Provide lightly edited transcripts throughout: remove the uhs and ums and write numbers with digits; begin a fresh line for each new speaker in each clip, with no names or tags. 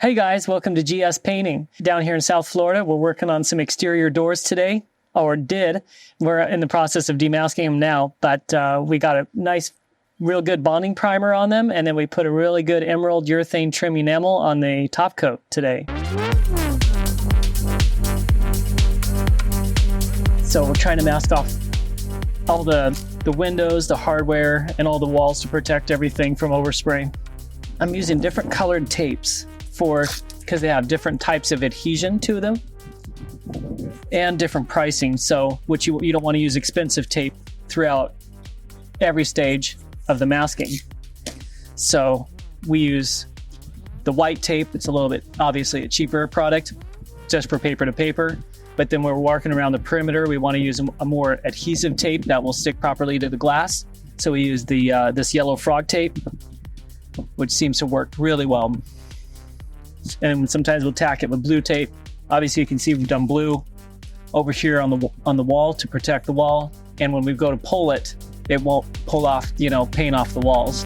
Hey guys, welcome to GS Painting. Down here in South Florida, we're working on some exterior doors today, or did. We're in the process of demasking them now, but we got a nice, real good bonding primer on them, and then we put a really good emerald urethane trim enamel on the top coat today. So we're trying to mask off all the windows, the hardware, and all the walls to protect everything from overspray. I'm using different colored tapes because they have different types of adhesion to them and different pricing. So which you don't want to use expensive tape throughout every stage of the masking. So we use the white tape. It's a little bit, obviously, a cheaper product just for paper to paper. But then when we're working around the perimeter, we want to use a more adhesive tape that will stick properly to the glass. So we use the this yellow frog tape, which seems to work really well. And sometimes we'll tack it with blue tape. Obviously, you can see we've done blue over here on the wall to protect the wall. And when we go to pull it, it won't pull off, paint off the walls.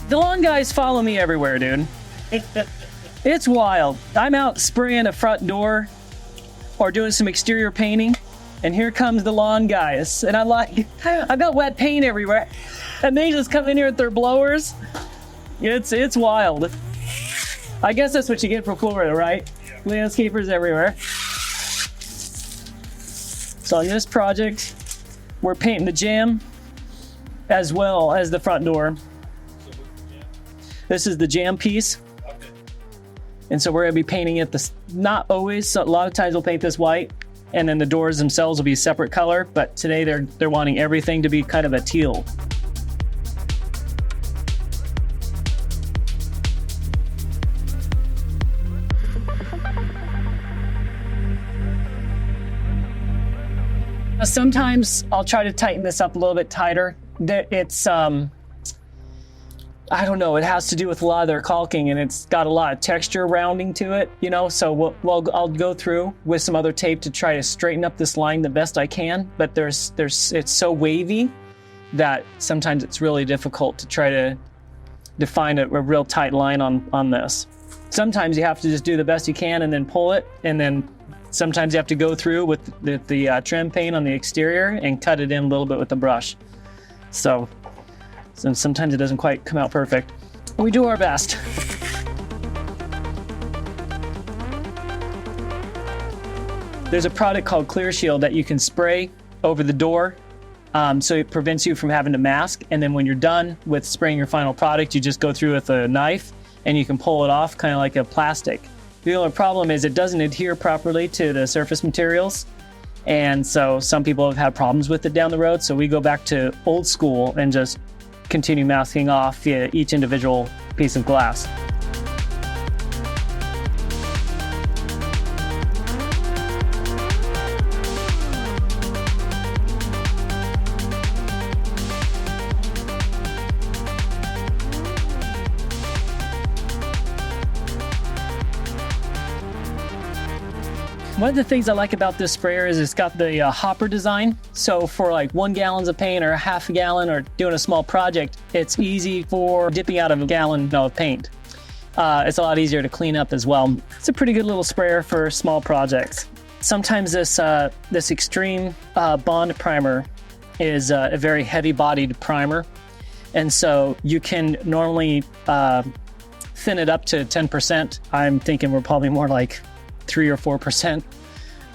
The lawn guys follow me everywhere, dude. It's wild. I'm out spraying a front door or doing some exterior painting, and here comes the lawn guys. And I'm like, I've got wet paint everywhere. And they just come in here with their blowers. It's wild. I guess that's what you get for Florida, right? Yeah. Landscapers everywhere. So on this project, we're painting the jamb as well as the front door. This is the jamb piece. Okay. And so we're going to be painting it not always. So a lot of times we'll paint this white, and then the doors themselves will be a separate color. But today they're wanting everything to be kind of a teal. Sometimes I'll try to tighten this up a little bit tighter. It's I don't know, it has to do with a lot of their caulking, and it's got a lot of texture rounding to it, so I'll go through with some other tape to try to straighten up this line the best I can, but it's so wavy that sometimes it's really difficult to try to define a real tight line on this. Sometimes you have to just do the best you can and then pull it, and then sometimes you have to go through with the trim paint on the exterior and cut it in a little bit with the brush. So sometimes it doesn't quite come out perfect. We do our best. There's a product called Clear Shield that you can spray over the door, so it prevents you from having to mask. And then when you're done with spraying your final product, you just go through with a knife and you can pull it off kind of like a plastic. The only problem is it doesn't adhere properly to the surface materials. And so some people have had problems with it down the road. So we go back to old school and just continue masking off each individual piece of glass. One of the things I like about this sprayer is it's got the hopper design. So for like 1 gallon of paint or half a gallon or doing a small project, it's easy for dipping out of a gallon of paint. It's a lot easier to clean up as well. It's a pretty good little sprayer for small projects. Sometimes this extreme bond primer is a very heavy-bodied primer. And so you can normally thin it up to 10%. I'm thinking we're probably more like 3 or 4%,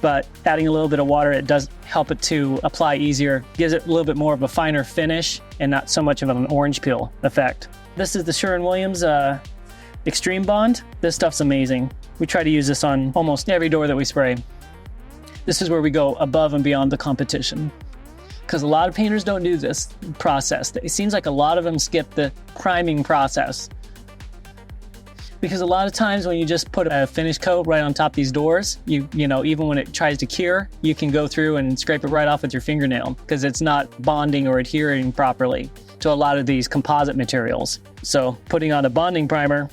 but adding a little bit of water, it does help it to apply easier, gives it a little bit more of a finer finish and not so much of an orange peel effect. This is the Sherwin-Williams Extreme Bond. This stuff's amazing. We try to use this on almost every door that we spray. This is where we go above and beyond the competition, because a lot of painters don't do this process. It seems like a lot of them skip the priming process. Because a lot of times when you just put a finish coat right on top of these doors, you know, even when it tries to cure, you can go through and scrape it right off with your fingernail because it's not bonding or adhering properly to a lot of these composite materials. So putting on a bonding primer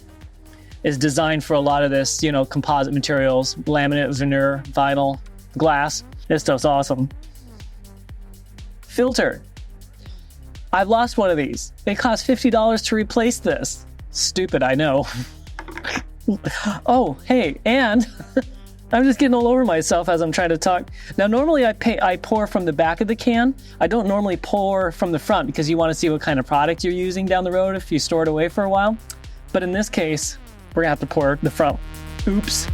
is designed for a lot of this, you know, composite materials, laminate, veneer, vinyl, glass. This stuff's awesome. Filter. I've lost one of these. It cost $50 to replace this. Stupid, I know. Oh, hey, and I'm just getting all over myself as I'm trying to talk. Now, normally I pour from the back of the can. I don't normally pour from the front because you want to see what kind of product you're using down the road if you store it away for a while. But in this case, we're gonna have to pour the front. Oops.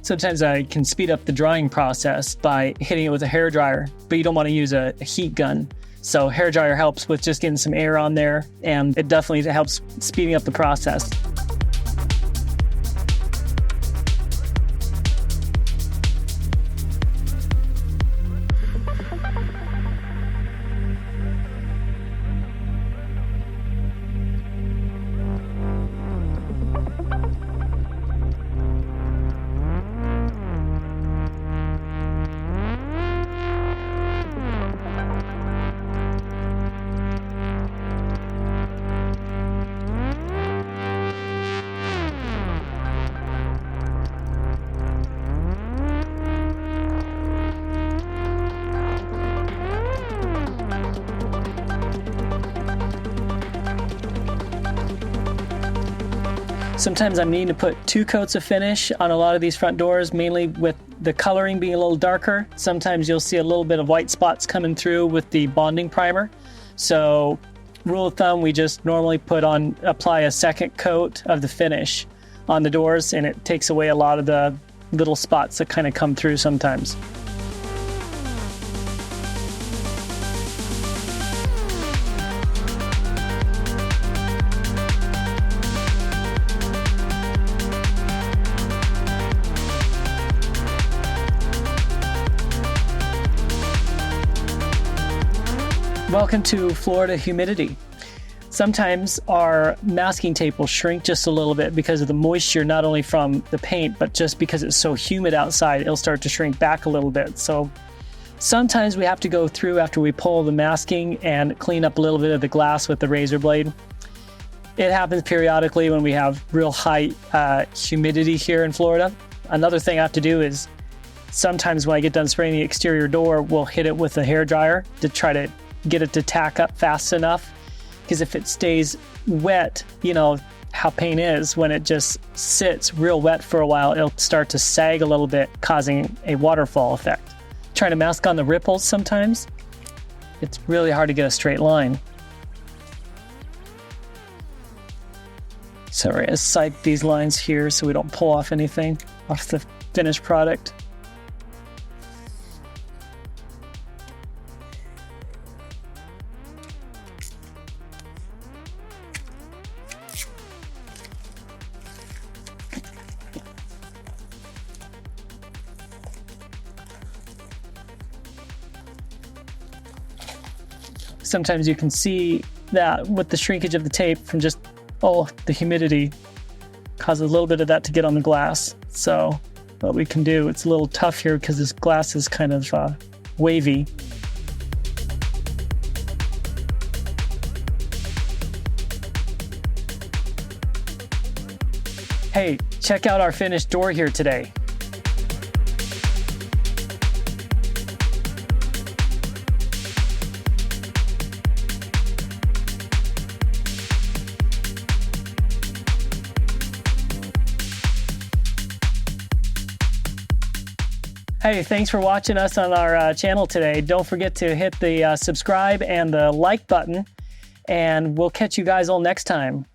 Sometimes I can speed up the drying process by hitting it with a hairdryer, but you don't want to use a heat gun. So hairdryer helps with just getting some air on there, and it definitely helps speeding up the process. Sometimes I'm needing to put 2 coats of finish on a lot of these front doors, mainly with the coloring being a little darker. Sometimes you'll see a little bit of white spots coming through with the bonding primer. So rule of thumb, we just normally apply a second coat of the finish on the doors, and it takes away a lot of the little spots that kind of come through sometimes. Welcome to Florida humidity. Sometimes our masking tape will shrink just a little bit because of the moisture, not only from the paint, but just because it's so humid outside, it'll start to shrink back a little bit. So sometimes we have to go through after we pull the masking and clean up a little bit of the glass with the razor blade. It happens periodically when we have real high humidity here in Florida. Another thing I have to do is sometimes when I get done spraying the exterior door, we'll hit it with a hairdryer to try to get it to tack up fast enough, because if it stays wet, you know how paint is, when it just sits real wet for a while, it'll start to sag a little bit, causing a waterfall effect. Trying to mask on the ripples sometimes, it's really hard to get a straight line. So we're going to sipe these lines here so we don't pull off anything off the finished product. Sometimes you can see that with the shrinkage of the tape from just, the humidity causes a little bit of that to get on the glass. So what we can do, it's a little tough here because this glass is kind of wavy. Hey, check out our finished door here today. Hey, thanks for watching us on our channel today. Don't forget to hit the subscribe and the like button, and we'll catch you guys all next time.